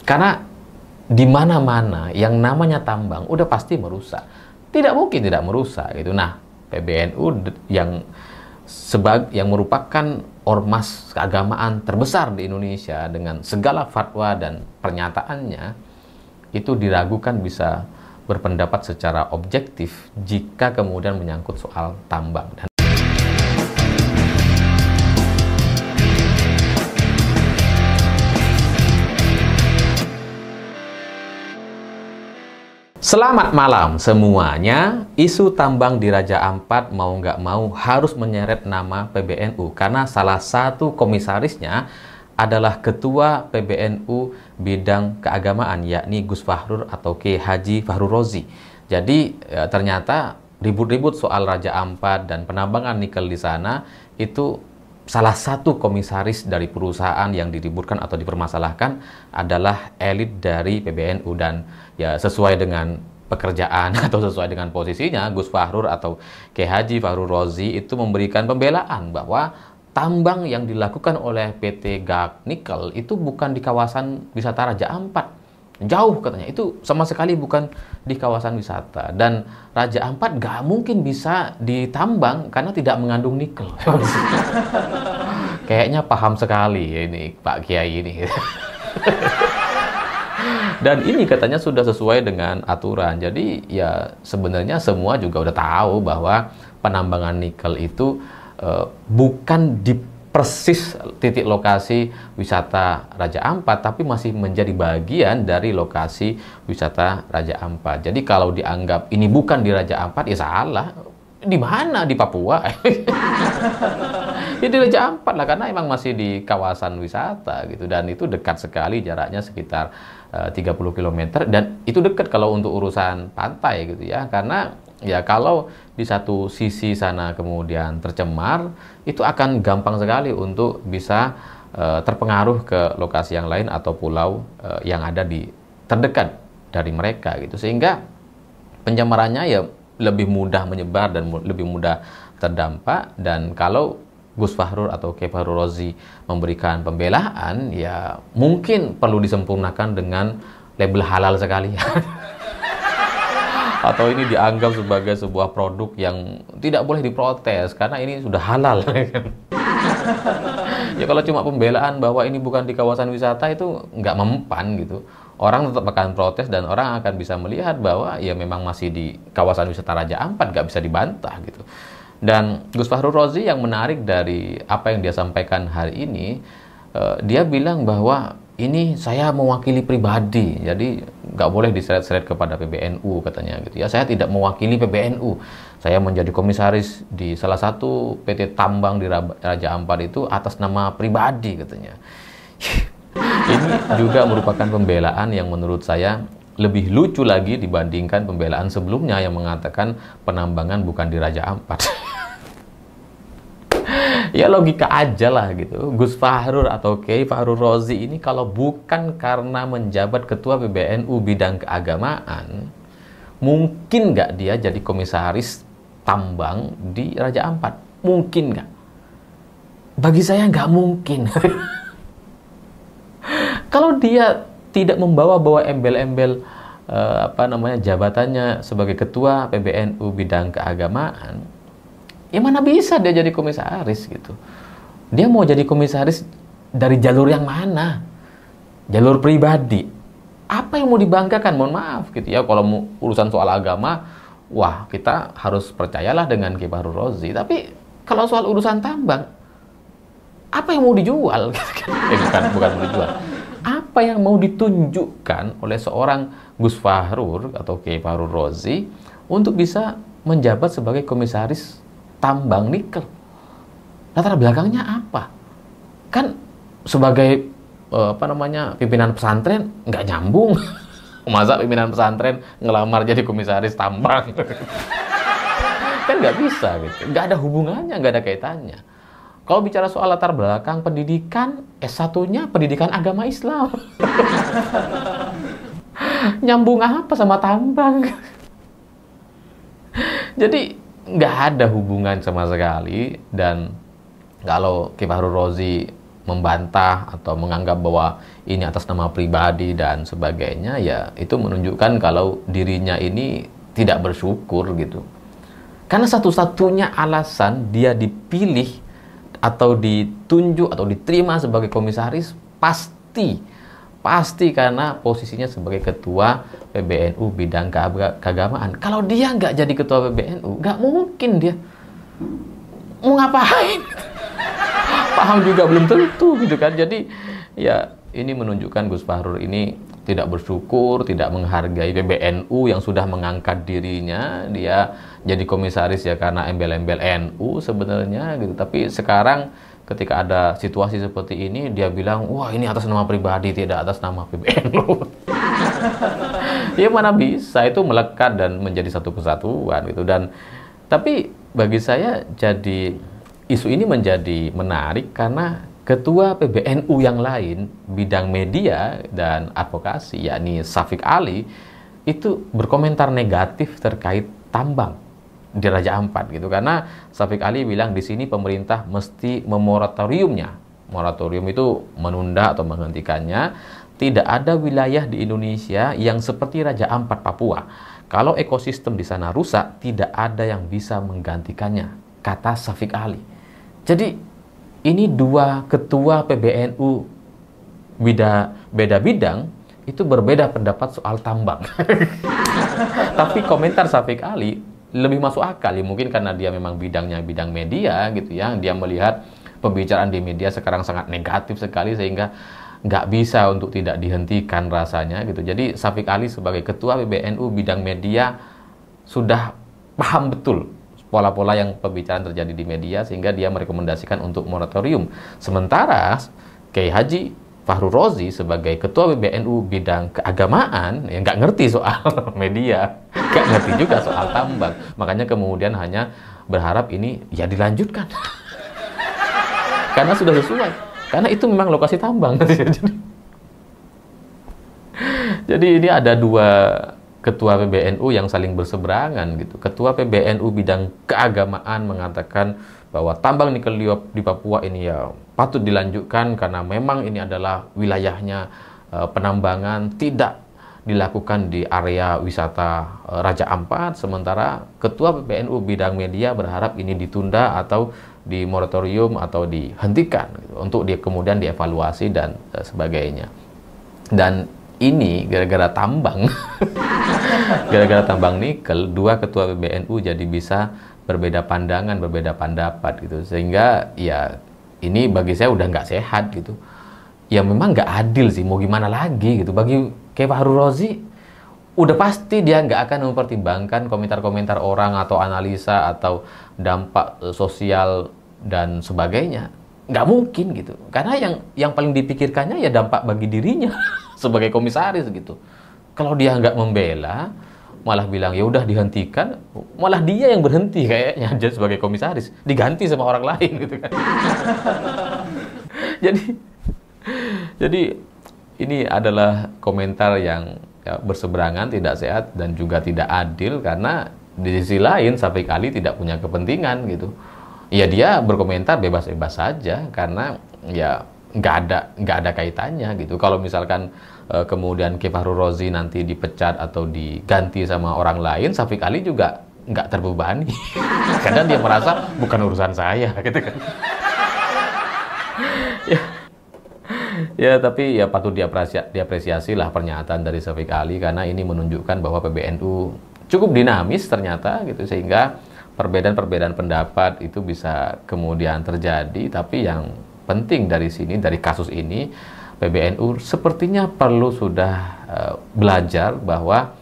Karena di mana-mana yang namanya tambang udah pasti merusak. Tidak mungkin tidak merusak gitu. Nah, PBNU yang merupakan ormas keagamaan terbesar di Indonesia dengan segala fatwa dan pernyataannya itu diragukan bisa berpendapat secara objektif jika kemudian menyangkut soal tambang. Selamat malam semuanya. Isu tambang di Raja Ampat mau nggak mau harus menyeret nama PBNU karena salah satu komisarisnya adalah Ketua PBNU bidang keagamaan, yakni Gus Fahrur atau Kiai Haji Fahrur Rozi. Jadi ternyata ribut-ribut soal Raja Ampat dan penambangan nikel di sana itu salah satu komisaris dari perusahaan yang diributkan atau dipermasalahkan adalah elit dari PBNU. Dan ya sesuai dengan pekerjaan atau sesuai dengan posisinya, Gus Fahrur atau Kiai Haji Fahrur Rozi itu memberikan pembelaan bahwa tambang yang dilakukan oleh PT GAG Nikel itu bukan di kawasan wisata Raja Ampat. Jauh katanya, itu sama sekali bukan di kawasan wisata. Dan Raja Ampat gak mungkin bisa ditambang karena tidak mengandung nikel. Kayaknya paham sekali ini Pak Kiai ini. Dan ini katanya sudah sesuai dengan aturan. Jadi ya sebenarnya semua juga udah tahu bahwa penambangan nikel itu bukan di persis titik lokasi wisata Raja Ampat, tapi masih menjadi bagian dari lokasi wisata Raja Ampat. Jadi kalau dianggap ini bukan di Raja Ampat, ya salah. Di mana? Di Papua? Ya di Raja Ampat lah, karena emang masih di kawasan wisata gitu. Dan itu dekat sekali, jaraknya sekitar 30 km. Dan itu dekat kalau untuk urusan pantai gitu ya. Karena ya kalau di satu sisi sana kemudian tercemar, itu akan gampang sekali untuk bisa terpengaruh ke lokasi yang lain atau pulau yang ada di terdekat dari mereka gitu. Sehingga pencemarannya ya lebih mudah menyebar dan lebih mudah terdampak. Dan kalau Gus Fahrur atau Kiai Fahrur Rozi memberikan pembelaan, ya mungkin perlu disempurnakan dengan label halal sekali. Atau ini dianggap sebagai sebuah produk yang tidak boleh diprotes karena ini sudah halal. Ya kalau cuma pembelaan bahwa ini bukan di kawasan wisata itu nggak mempan gitu. Orang tetap akan protes dan orang akan bisa melihat bahwa ya memang masih di kawasan wisata Raja Ampat, nggak bisa dibantah gitu. Dan Gus Fahrur Rozi yang menarik dari apa yang dia sampaikan hari ini, dia bilang bahwa ini saya mewakili pribadi, jadi nggak boleh diseret-seret kepada PBNU katanya gitu ya. Saya tidak mewakili PBNU, saya menjadi komisaris di salah satu PT tambang di Raja Ampat itu atas nama pribadi katanya. Ini juga merupakan pembelaan yang menurut saya lebih lucu lagi dibandingkan pembelaan sebelumnya yang mengatakan penambangan bukan di Raja Ampat. Ya logika aja lah gitu. Gus Fahrur atau Kiai Fahrur Rozi ini kalau bukan karena menjabat Ketua PBNU bidang keagamaan, mungkin nggak dia jadi komisaris tambang di Raja Ampat? Mungkin nggak? Bagi saya nggak mungkin. Kalau dia tidak membawa embel-embel jabatannya sebagai Ketua PBNU bidang keagamaan, ya mana bisa dia jadi komisaris gitu. Dia mau jadi komisaris dari jalur yang mana? Jalur pribadi. Apa yang mau dibanggakan? Mohon maaf gitu ya. Kalau mau urusan soal agama, wah kita harus percayalah dengan Kiai Fahrur Rozi. Tapi kalau soal urusan tambang, apa yang mau dijual? Bukan mau dijual. Apa yang mau ditunjukkan oleh seorang Gus Fahrur atau Kiai Fahrur Rozi untuk bisa menjabat sebagai komisaris tambang nikel? Latar belakangnya apa? Kan sebagai pimpinan pesantren nggak nyambung. Masa pimpinan pesantren ngelamar jadi komisaris tambang? Kan nggak bisa gitu. Nggak ada hubungannya, nggak ada kaitannya. Kalau bicara soal latar belakang pendidikan, S1-nya pendidikan agama Islam. Nyambung apa sama tambang? Jadi nggak ada hubungan sama sekali. Dan kalau Kiai Fahrur Rozi membantah atau menganggap bahwa ini atas nama pribadi dan sebagainya, ya itu menunjukkan kalau dirinya ini tidak bersyukur gitu. Karena satu-satunya alasan dia dipilih atau ditunjuk atau diterima sebagai komisaris pasti karena posisinya sebagai ketua PBNU bidang keagamaan. Kalau dia nggak jadi ketua PBNU, nggak mungkin dia mau ngapain. Paham juga belum tentu gitu kan. Jadi ya ini menunjukkan Gus Fahrur ini tidak bersyukur, tidak menghargai PBNU yang sudah mengangkat dirinya. Dia jadi komisaris ya karena embel-embel NU sebenarnya gitu. Tapi sekarang ketika ada situasi seperti ini, dia bilang, wah ini atas nama pribadi, tidak atas nama PBNU. Ya mana bisa, itu melekat dan menjadi satu kesatuan gitu. Dan tapi bagi saya jadi isu ini menjadi menarik karena ketua PBNU yang lain bidang media dan advokasi, yakni Syafiq Ali, itu berkomentar negatif terkait tambang di Raja Ampat gitu. Karena Syafiq Ali bilang di sini pemerintah mesti memoratoriumnya. Moratorium itu menunda atau menghentikannya. Tidak ada wilayah di Indonesia yang seperti Raja Ampat Papua. Kalau ekosistem di sana rusak, tidak ada yang bisa menggantikannya, kata Syafiq Ali. Jadi ini dua ketua PBNU beda bidang itu berbeda pendapat soal tambang. Tapi komentar Syafiq Ali lebih masuk akal ya, mungkin karena dia memang bidangnya bidang media gitu ya. Dia melihat pembicaraan di media sekarang sangat negatif sekali sehingga nggak bisa untuk tidak dihentikan rasanya gitu. Jadi Syafiq Ali sebagai ketua PBNU bidang media sudah paham betul pola-pola yang pembicaraan terjadi di media sehingga dia merekomendasikan untuk moratorium. Sementara Kiai Haji Fahru Rozi sebagai ketua PBNU bidang keagamaan ya nggak ngerti soal media, nggak ngerti juga soal tambang. Makanya kemudian hanya berharap ini ya dilanjutkan. Karena sudah sesuai. Karena itu memang lokasi tambang. Jadi ini ada dua ketua PBNU yang saling berseberangan gitu. Ketua PBNU bidang keagamaan mengatakan bahwa tambang nikel di Papua ini ya patut dilanjutkan karena memang ini adalah wilayahnya penambangan, tidak dilakukan di area wisata Raja Ampat. Sementara ketua PBNU bidang media berharap ini ditunda atau di moratorium atau dihentikan gitu, untuk dia kemudian dievaluasi dan sebagainya. Dan ini gara-gara tambang, gara-gara tambang nikel, dua ketua PBNU jadi bisa berbeda pandangan, berbeda pendapat gitu. Sehingga ya ini bagi saya udah nggak sehat gitu. Ya memang nggak adil sih, mau gimana lagi gitu. Bagi Kiai Fahru Rozi, udah pasti dia nggak akan mempertimbangkan komentar-komentar orang atau analisa atau dampak sosial dan sebagainya. Nggak mungkin gitu. Karena yang paling dipikirkannya ya dampak bagi dirinya sebagai komisaris gitu. Kalau dia nggak membela, malah bilang ya udah dihentikan, malah dia yang berhenti kayaknya jadi sebagai komisaris, diganti sama orang lain gitu kan. jadi ini adalah komentar yang ya, berseberangan, tidak sehat dan juga tidak adil karena di sisi lain Syafiq Ali tidak punya kepentingan gitu. Ya dia berkomentar bebas-bebas saja karena ya nggak ada kaitannya gitu. Kalau misalkan kemudian Kiai Fahru Rozi nanti dipecat atau diganti sama orang lain, Syafiq Ali juga nggak terbebani. Kadang dia merasa bukan urusan saya gitu kan. Ya tapi ya patut diapresiasi lah pernyataan dari Syafiq Ali karena ini menunjukkan bahwa PBNU cukup dinamis ternyata gitu, sehingga perbedaan-perbedaan pendapat itu bisa kemudian terjadi. Tapi yang penting dari sini, dari kasus ini, PBNU sepertinya perlu sudah belajar bahwa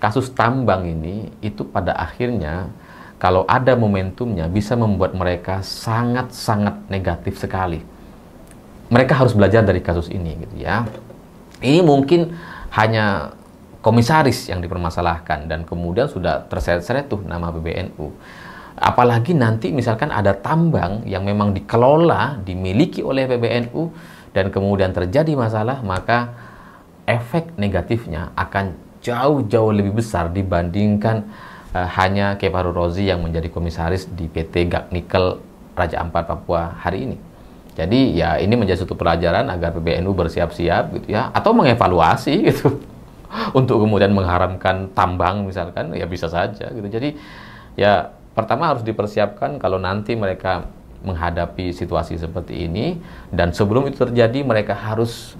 kasus tambang ini itu pada akhirnya kalau ada momentumnya bisa membuat mereka sangat-sangat negatif sekali. Mereka harus belajar dari kasus ini gitu ya. Ini mungkin hanya komisaris yang dipermasalahkan dan kemudian sudah terseret-seret tuh nama PBNU. Apalagi nanti misalkan ada tambang yang memang dikelola, dimiliki oleh PBNU dan kemudian terjadi masalah, maka efek negatifnya akan jauh-jauh lebih besar dibandingkan hanya Kiai Fahru Rozi yang menjadi komisaris di PT Gag Nikel Raja Ampat Papua hari ini. Jadi ya ini menjadi satu pelajaran agar PBNU bersiap-siap gitu ya, atau mengevaluasi gitu untuk kemudian mengharamkan tambang misalkan, ya bisa saja gitu. Jadi ya pertama harus dipersiapkan kalau nanti mereka menghadapi situasi seperti ini, dan sebelum itu terjadi mereka harus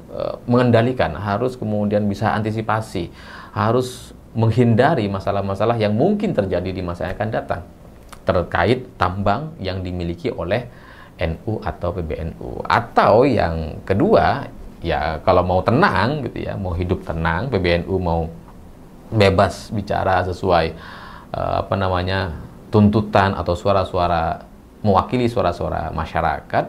mengendalikan, harus kemudian bisa antisipasi, harus menghindari masalah-masalah yang mungkin terjadi di masa yang akan datang terkait tambang yang dimiliki oleh NU atau PBNU. Atau yang kedua, ya kalau mau tenang gitu ya, mau hidup tenang, PBNU mau bebas bicara sesuai tuntutan atau suara-suara, mewakili suara-suara masyarakat,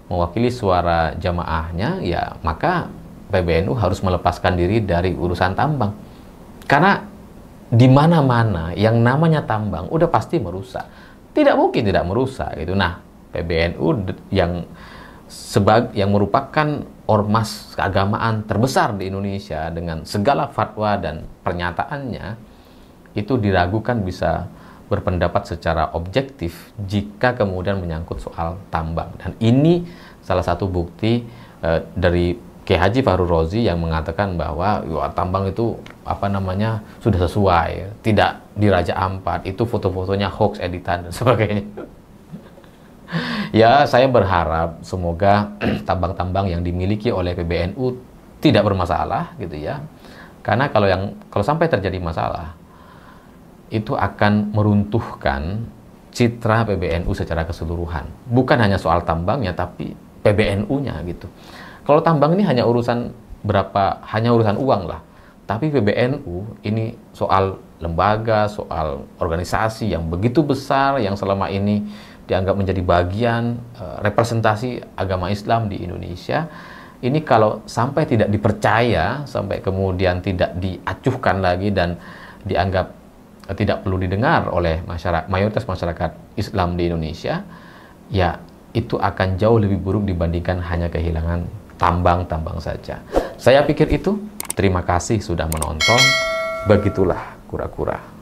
mewakili suara jamaahnya, ya maka PBNU harus melepaskan diri dari urusan tambang. Karena di mana-mana yang namanya tambang udah pasti merusak. Tidak mungkin tidak merusak gitu. Nah, PBNU yang merupakan ormas keagamaan terbesar di Indonesia dengan segala fatwa dan pernyataannya, itu diragukan bisa berpendapat secara objektif jika kemudian menyangkut soal tambang. Dan ini salah satu bukti dari Kiai Haji Fahru Rozi yang mengatakan bahwa tambang itu sudah sesuai, tidak di Raja Ampat, itu foto-fotonya hoax, editan dan sebagainya. Ya, saya berharap semoga tambang-tambang yang dimiliki oleh PBNU tidak bermasalah gitu ya. Karena kalau sampai terjadi masalah, itu akan meruntuhkan citra PBNU secara keseluruhan. Bukan hanya soal tambangnya, tapi PBNU-nya gitu. Kalau tambang ini hanya urusan uang lah. Tapi PBNU ini soal lembaga, soal organisasi yang begitu besar, yang selama ini dianggap menjadi bagian representasi agama Islam di Indonesia. Ini kalau sampai tidak dipercaya, sampai kemudian tidak diacuhkan lagi dan dianggap tidak perlu didengar oleh mayoritas masyarakat Islam di Indonesia, ya itu akan jauh lebih buruk dibandingkan hanya kehilangan tambang-tambang saja. Saya pikir itu. Terima kasih sudah menonton. Begitulah kura-kura.